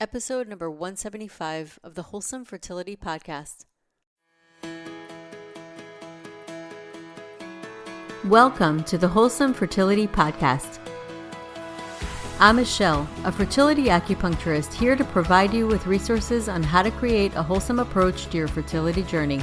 Episode number 175 of the Wholesome Fertility Podcast. Welcome to the Wholesome Fertility Podcast. I'm Michelle, a fertility acupuncturist here to provide you with resources on how to create a wholesome approach to your fertility journey.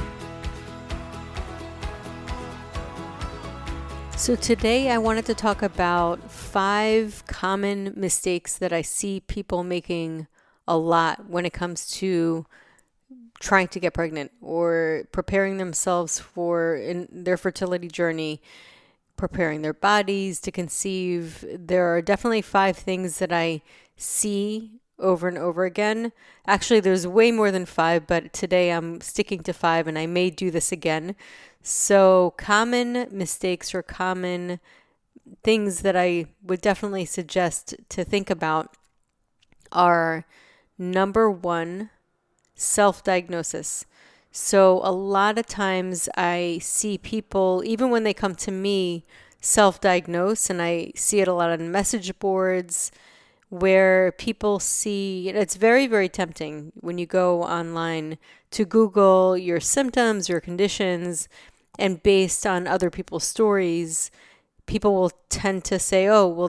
So today I wanted to talk about 5 common mistakes that I see people making a lot when it comes to trying to get pregnant or preparing themselves for in their fertility journey, preparing their bodies to conceive. There are definitely 5 things that I see over and over again. Actually, there's way more than 5, but today I'm sticking to 5 and I may do this again. So common mistakes or common things that I would definitely suggest to think about are: number 1, self-diagnosis. So a lot of times I see people, even when they come to me, self-diagnose, and I see it a lot on message boards where people see, it's very, very tempting when you go online to Google your symptoms, your conditions, and based on other people's stories, people will tend to say, oh, well,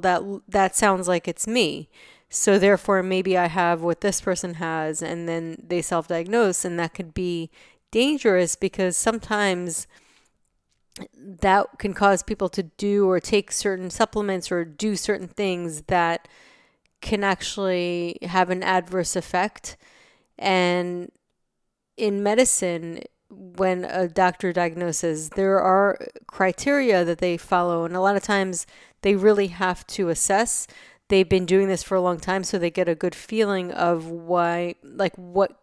that sounds like it's me. So therefore, maybe I have what this person has, and then they self-diagnose, and that could be dangerous because sometimes that can cause people to do or take certain supplements or do certain things that can actually have an adverse effect. And in medicine, when a doctor diagnoses, there are criteria that they follow, and a lot of times they really have to assess. They've been doing this for a long time, so they get a good feeling of what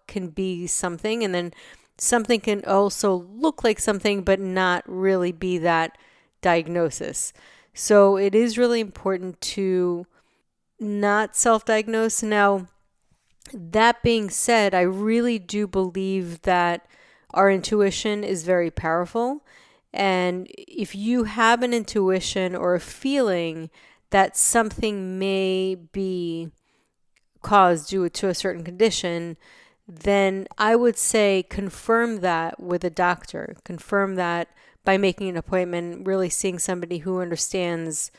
can be something, and then something can also look like something but not really be that diagnosis. So it is really important to not self-diagnose. Now, that being said, I really do believe that our intuition is very powerful, and if you have an intuition or a feeling that something may be caused due to a certain condition, then I would say confirm that with a doctor. Confirm that by making an appointment, really seeing somebody who understands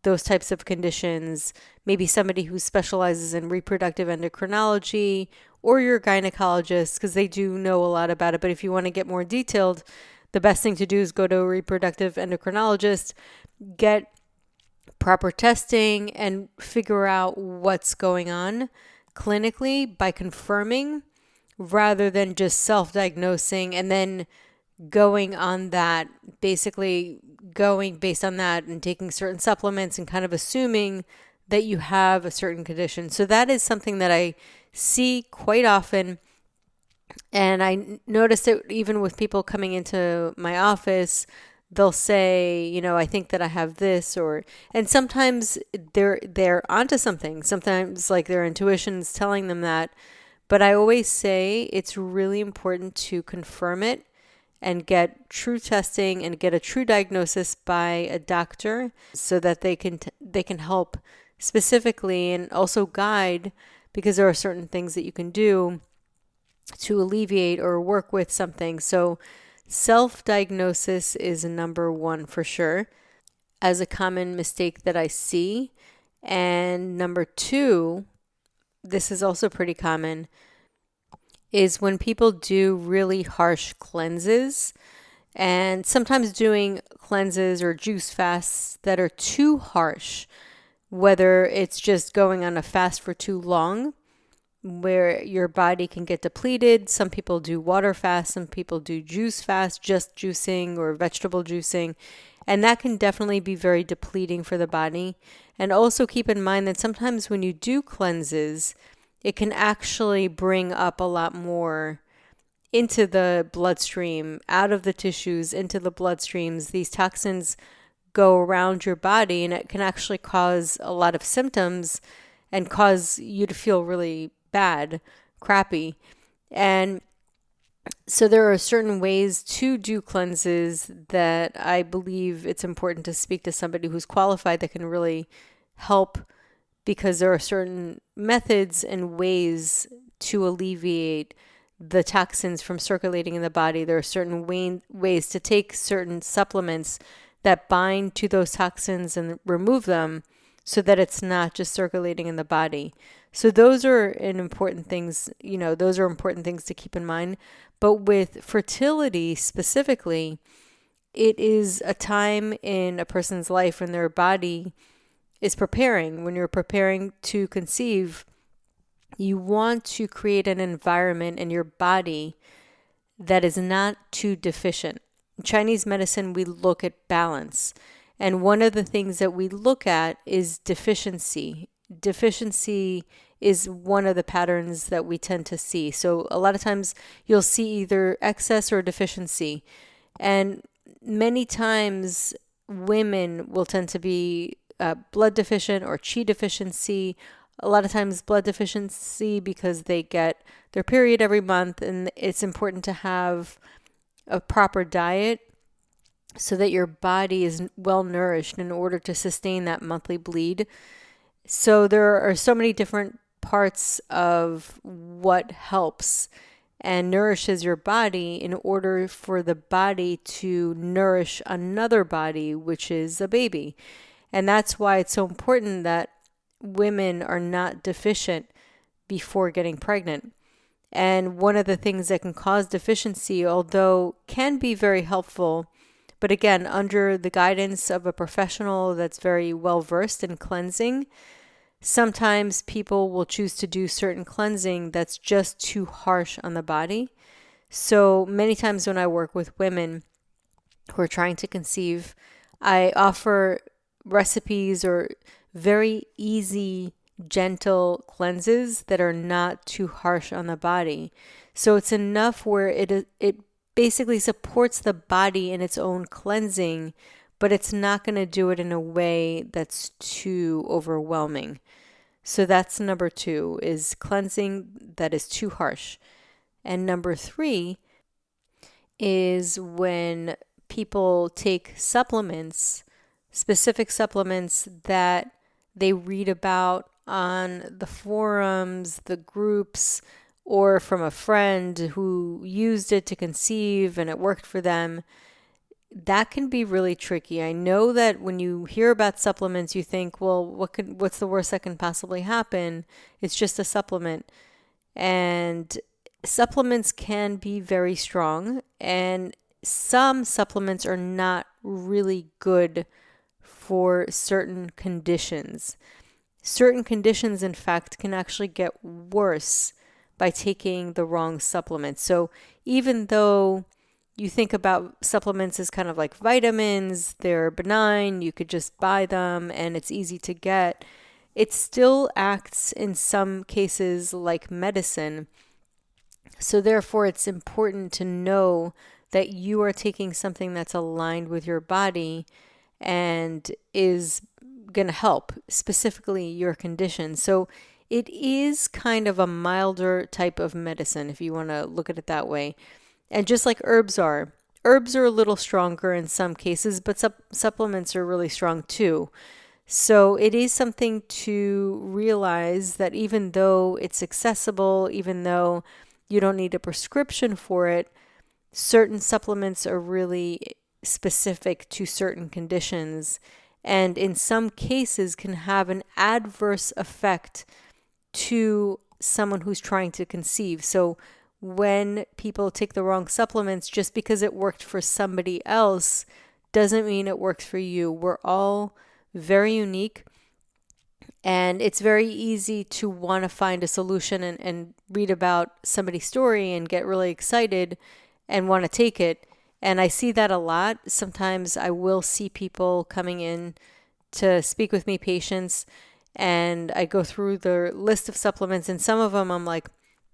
those types of conditions, maybe somebody who specializes in reproductive endocrinology or your gynecologist, because they do know a lot about it. But if you want to get more detailed, the best thing to do is go to a reproductive endocrinologist, get proper testing, and figure out what's going on clinically by confirming, rather than just self-diagnosing and then going on that, basically going based on that and taking certain supplements and kind of assuming that you have a certain condition. So that is something that I see quite often. And I noticed it even with people coming into my office. They'll say, I think that I have this, and sometimes they're onto something. Sometimes like their intuition's telling them that. But I always say it's really important to confirm it and get true testing and get a true diagnosis by a doctor so that they can help specifically and also guide, because there are certain things that you can do to alleviate or work with something. So self-diagnosis is number 1 for sure as a common mistake that I see. And number 2, this is also pretty common, is when people do really harsh cleanses, and sometimes doing cleanses or juice fasts that are too harsh, whether it's just going on a fast for too long where your body can get depleted. Some people do water fast, some people do juice fast, just juicing or vegetable juicing, and that can definitely be very depleting for the body. And also keep in mind that sometimes when you do cleanses, it can actually bring up a lot more into the bloodstream, out of the tissues, into the bloodstreams. These toxins go around your body, and it can actually cause a lot of symptoms and cause you to feel really bad, crappy. And so there are certain ways to do cleanses that I believe it's important to speak to somebody who's qualified that can really help because there are certain methods and ways to alleviate the toxins from circulating in the body. There are certain ways to take certain supplements that bind to those toxins and remove them so that it's not just circulating in the body. So those are important things, those are important things to keep in mind. But with fertility specifically, it is a time in a person's life when their body is preparing. When you're preparing to conceive, you want to create an environment in your body that is not too deficient. In Chinese medicine, we look at balance. And one of the things that we look at is deficiency. Deficiency is one of the patterns that we tend to see. So a lot of times you'll see either excess or deficiency. And many times women will tend to be blood deficient or qi deficiency. A lot of times blood deficiency because they get their period every month, and it's important to have a proper diet so that your body is well nourished in order to sustain that monthly bleed. So there are so many different parts of what helps and nourishes your body in order for the body to nourish another body, which is a baby. And that's why it's so important that women are not deficient before getting pregnant. And one of the things that can cause deficiency, although can be very helpful, but again, under the guidance of a professional that's very well versed in cleansing, sometimes people will choose to do certain cleansing that's just too harsh on the body. So many times when I work with women who are trying to conceive, I offer recipes or very easy, gentle cleanses that are not too harsh on the body. So it's enough where it basically supports the body in its own cleansing, but it's not going to do it in a way that's too overwhelming. So that's number 2, is cleansing that is too harsh. And number 3 is when people take supplements, specific supplements that they read about on the forums, the groups, or from a friend who used it to conceive and it worked for them. That can be really tricky. I know that when you hear about supplements, you think, well, what's the worst that can possibly happen? It's just a supplement. And supplements can be very strong, and some supplements are not really good for certain conditions. Certain conditions, in fact, can actually get worse by taking the wrong supplements. So even though you think about supplements as kind of like vitamins, they're benign, you could just buy them and it's easy to get, it still acts in some cases like medicine. So therefore, it's important to know that you are taking something that's aligned with your body and is going to help specifically your condition. So it is kind of a milder type of medicine, if you want to look at it that way. And just like herbs are a little stronger in some cases, but supplements are really strong too. So it is something to realize that even though it's accessible, even though you don't need a prescription for it, certain supplements are really specific to certain conditions, and in some cases can have an adverse effect to someone who's trying to conceive. So when people take the wrong supplements, just because it worked for somebody else doesn't mean it works for you. We're all very unique, and it's very easy to want to find a solution and read about somebody's story and get really excited and want to take it. And I see that a lot. Sometimes I will see people coming in to speak with me, patients, and I go through the list of supplements, and some of them I'm like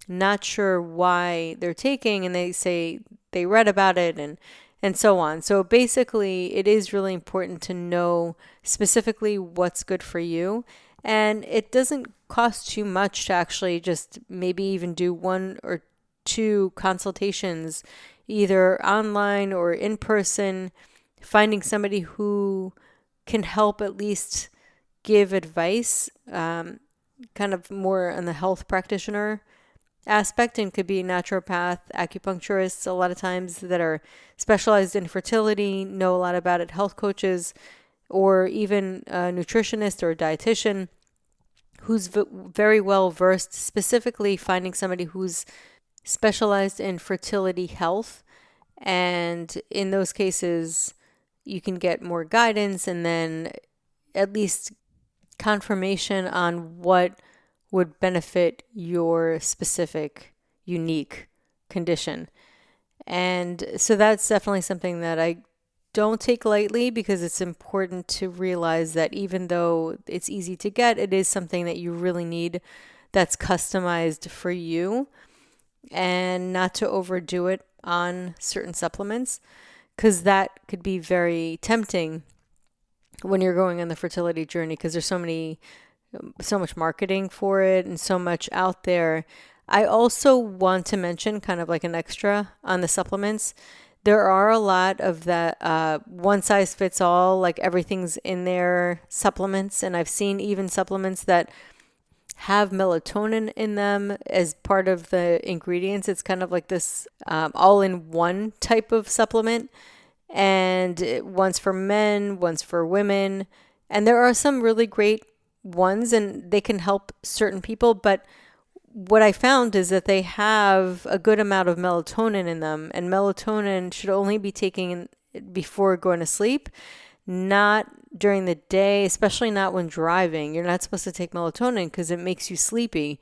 not sure why they're taking, and they say they read about it and so on. So basically, it is really important to know specifically what's good for you. And it doesn't cost too much to actually just maybe even do 1 or 2 consultations, either online or in person, finding somebody who can help at least give advice, kind of more on the health practitioner aspect, and could be naturopath, acupuncturists a lot of times that are specialized in fertility, know a lot about it, health coaches, or even a nutritionist or a dietitian who's very well versed, specifically finding somebody who's specialized in fertility health. And in those cases, you can get more guidance and then at least confirmation on what would benefit your specific, unique condition. And so that's definitely something that I don't take lightly, because it's important to realize that even though it's easy to get, it is something that you really need that's customized for you, and not to overdo it on certain supplements, because that could be very tempting when you're going on the fertility journey, because there's so much marketing for it and so much out there. I also want to mention, kind of like an extra on the supplements, there are a lot of that one size fits all, like everything's in there supplements. And I've seen even supplements that have melatonin in them as part of the ingredients. It's kind of like this all-in-one type of supplement. And one's for men, one's for women. And there are some really great ones, and they can help certain people. But what I found is that they have a good amount of melatonin in them, and melatonin should only be taken before going to sleep, not during the day, especially not when driving. You're not supposed to take melatonin because it makes you sleepy.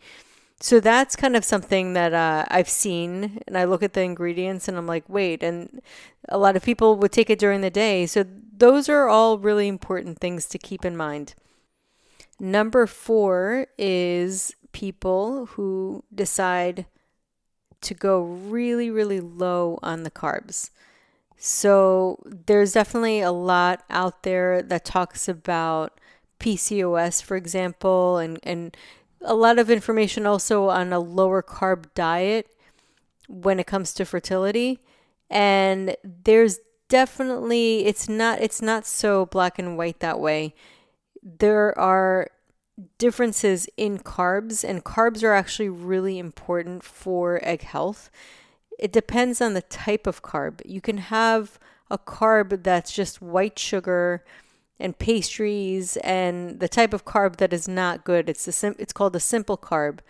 So that's kind of something that I've seen, and I look at the ingredients and I'm like, wait, and a lot of people would take it during the day. So those are all really important things to keep in mind. Number 4 is people who decide to go really, really low on the carbs. So there's definitely a lot out there that talks about PCOS, for example, and a lot of information also on a lower carb diet when it comes to fertility. And there's definitely, it's not so black and white that way. There are differences in carbs, and carbs are actually really important for egg health. It depends on the type of carb. You can have a carb that's just white sugar and pastries, and the type of carb that is not good. It's called a simple carb,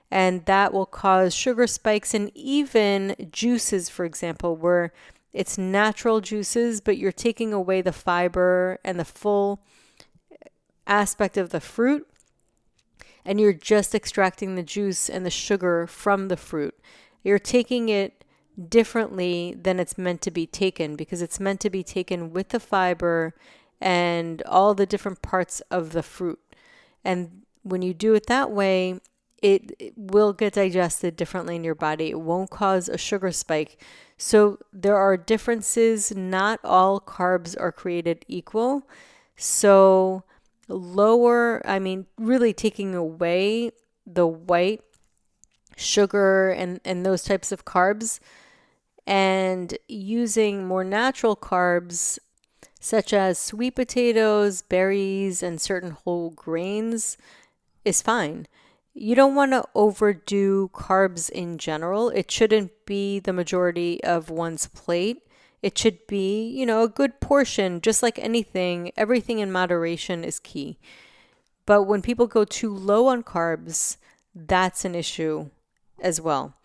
and that will cause sugar spikes, and even juices, for example, where it's natural juices, but you're taking away the fiber and the full aspect of the fruit, and you're just extracting the juice and the sugar from the fruit. You're taking it differently than it's meant to be taken, because it's meant to be taken with the fiber and all the different parts of the fruit. And when you do it that way, it will get digested differently in your body. It won't cause a sugar spike. So there are differences. Not all carbs are created equal. So really taking away the white sugar and those types of carbs, and using more natural carbs such as sweet potatoes, berries, and certain whole grains is fine. You don't want to overdo carbs in general. It shouldn't be the majority of one's plate. It should be, a good portion, just like anything. Everything in moderation is key. But when people go too low on carbs, that's an issue as well.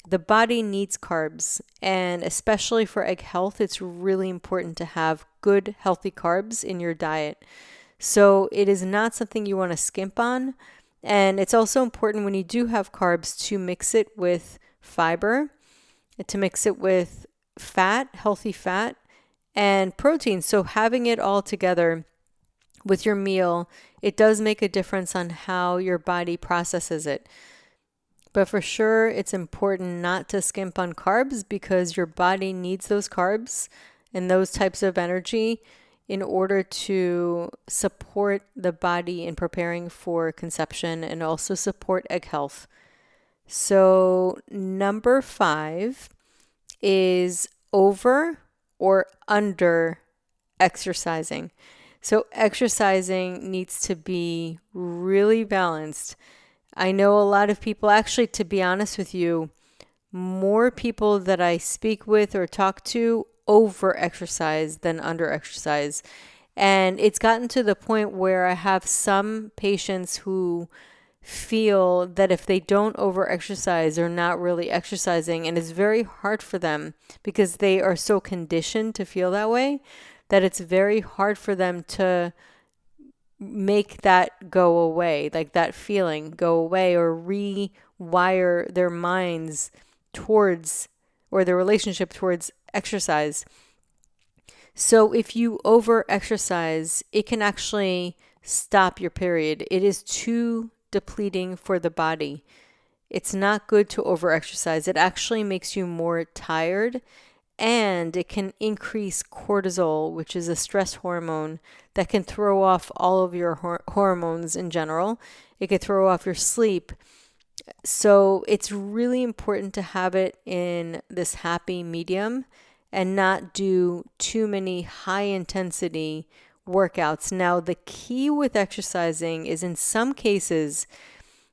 The body needs carbs, and especially for egg health, it's really important to have good, healthy carbs in your diet. So it is not something you want to skimp on. And it's also important when you do have carbs to mix it with fiber, to mix it with fat, healthy fat, and protein. So having it all together with your meal, it does make a difference on how your body processes it. But for sure, it's important not to skimp on carbs, because your body needs those carbs and those types of energy in order to support the body in preparing for conception and also support egg health. So number 5 is over or under exercising. So exercising needs to be really balanced. I know a lot of people, actually, to be honest with you, more people that I speak with or talk to over exercise than under exercise. And it's gotten to the point where I have some patients who feel that if they don't over exercise, they're not really exercising. And it's very hard for them because they are so conditioned to feel that way that it's very hard for them to make that go away, like that feeling go away, or rewire their minds towards, or their relationship towards exercise. So if you over exercise, it can actually stop your period. It is too depleting for the body. It's not good to over exercise. It actually makes you more tired, and it can increase cortisol, which is a stress hormone that can throw off all of your hormones in general. It can throw off your sleep. So it's really important to have it in this happy medium and not do too many high intensity workouts. Now, the key with exercising is, in some cases,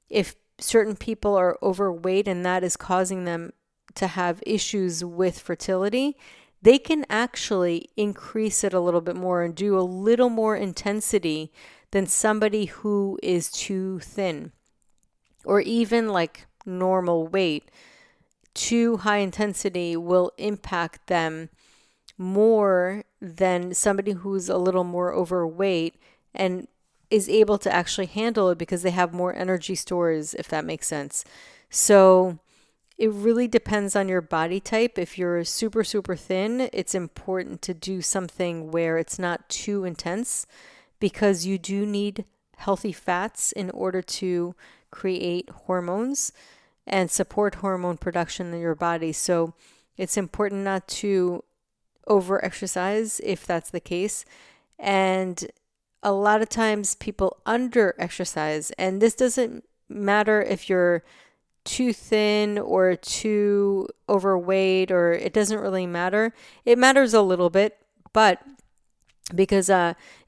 if certain people are overweight and that is causing them to have issues with fertility, they can actually increase it a little bit more and do a little more intensity than somebody who is too thin, or even like normal weight. Too high intensity will impact them more than somebody who's a little more overweight and is able to actually handle it because they have more energy stores, if that makes sense. So it really depends on your body type. If you're super, super thin, it's important to do something where it's not too intense, because you do need healthy fats in order to create hormones and support hormone production in your body. So it's important not to over exercise if that's the case. And a lot of times people under exercise, and this doesn't matter if you're too thin or too overweight, or it doesn't really matter. It matters a little bit, but because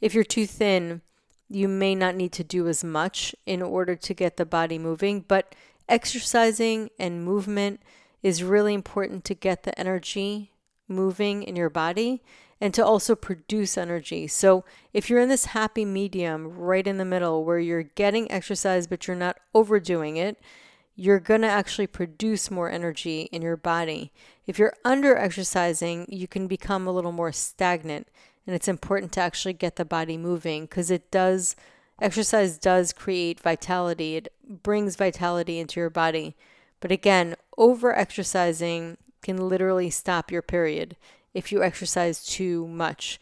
if you're too thin, you may not need to do as much in order to get the body moving. But exercising and movement is really important to get the energy moving in your body and to also produce energy. So if you're in this happy medium right in the middle where you're getting exercise but you're not overdoing it, you're going to actually produce more energy in your body. If you're under exercising, you can become a little more stagnant, and it's important to actually get the body moving, because exercise does create vitality. It brings vitality into your body. But again, over exercising can literally stop your period if you exercise too much,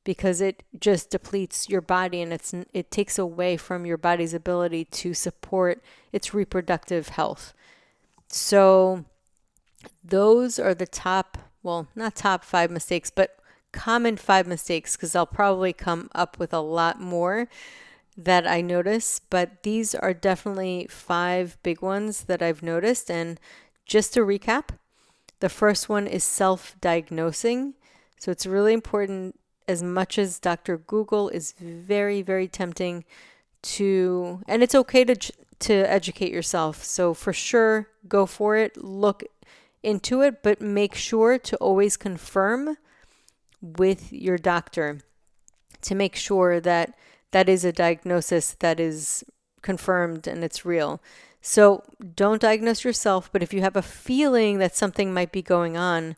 because it just depletes your body, and it takes away from your body's ability to support its reproductive health. So those are the not top 5 mistakes, but common 5 mistakes, because I'll probably come up with a lot more that I notice, but these are definitely 5 big ones that I've noticed. And just to recap, the first one is self-diagnosing. So it's really important. As much as Dr. Google is very, very tempting and it's okay to educate yourself. So for sure, go for it, look into it, but make sure to always confirm with your doctor to make sure that that is a diagnosis that is confirmed and it's real. So don't diagnose yourself, but if you have a feeling that something might be going on,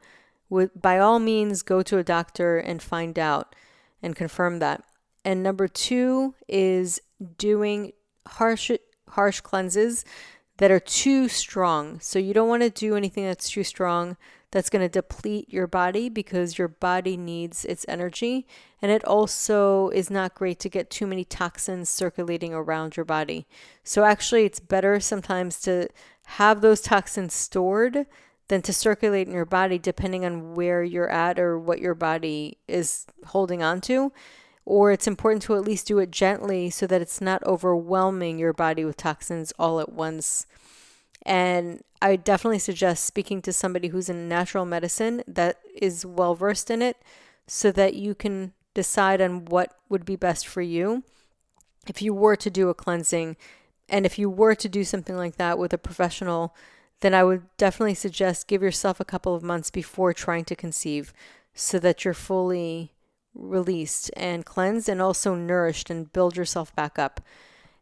by all means, go to a doctor and find out and confirm that. And number 2 is doing harsh cleanses that are too strong. So you don't want to do anything that's too strong. That's going to deplete your body, because your body needs its energy. And it also is not great to get too many toxins circulating around your body. So actually, it's better sometimes to have those toxins stored than to circulate in your body, depending on where you're at or what your body is holding on to. Or it's important to at least do it gently so that it's not overwhelming your body with toxins all at once. And I definitely suggest speaking to somebody who's in natural medicine that is well versed in it, so that you can decide on what would be best for you. If you were to do a cleansing, and if you were to do something like that with a professional, then I would definitely suggest give yourself a couple of months before trying to conceive so that you're fully released and cleansed and also nourished and build yourself back up.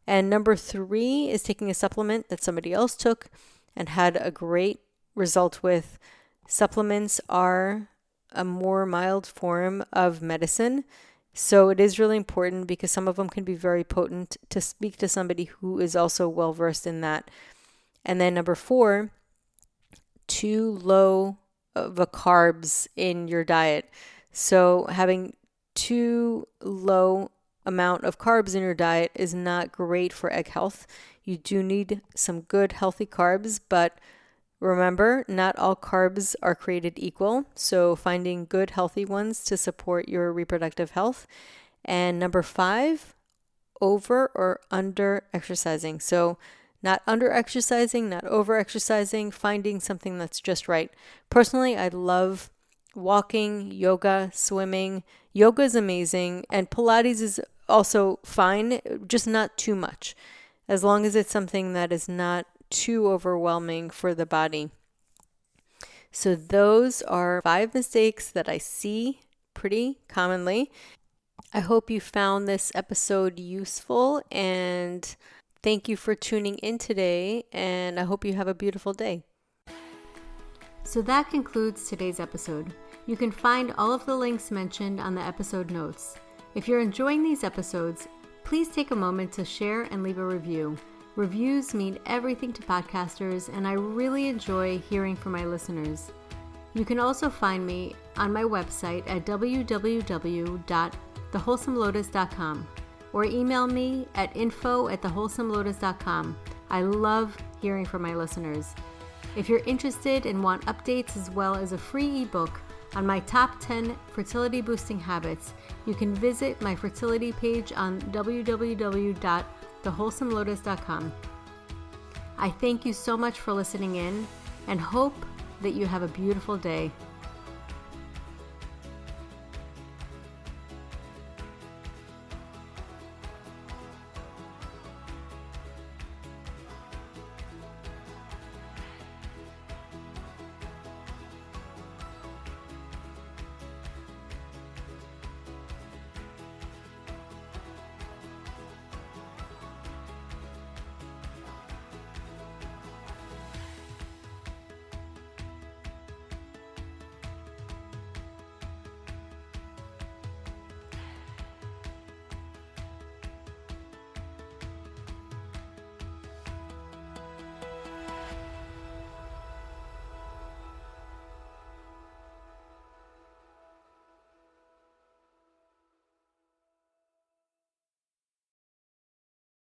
And number 3 is taking a supplement that somebody else took and had a great result with. Supplements are a more mild form of medicine. So it is really important because some of them can be very potent to speak to somebody who is also well versed in that. And then number 4, too low of a carbs in your diet. So having too low amount of carbs in your diet is not great for egg health. You do need some good healthy carbs, but remember, not all carbs are created equal. So finding good healthy ones to support your reproductive health. And number 5, over or under exercising. So not under exercising, not over exercising, finding something that's just right. Personally, I love walking, yoga, swimming. Yoga is amazing, and Pilates is also fine, just not too much, as long as it's something that is not too overwhelming for the body. So those are 5 mistakes that I see pretty commonly. I hope you found this episode useful, and thank you for tuning in today, and I hope you have a beautiful day. So that concludes today's episode. You can find all of the links mentioned on the episode notes. If you're enjoying these episodes, please take a moment to share and leave a review. Reviews mean everything to podcasters, and I really enjoy hearing from my listeners. You can also find me on my website at www.thewholesomelotus.com or email me at info@thewholesomelotus.com. I love hearing from my listeners. If you're interested and want updates as well as a free ebook on my top 10 fertility boosting habits, you can visit my fertility page on www.thewholesomelotus.com. I thank you so much for listening in and hope that you have a beautiful day.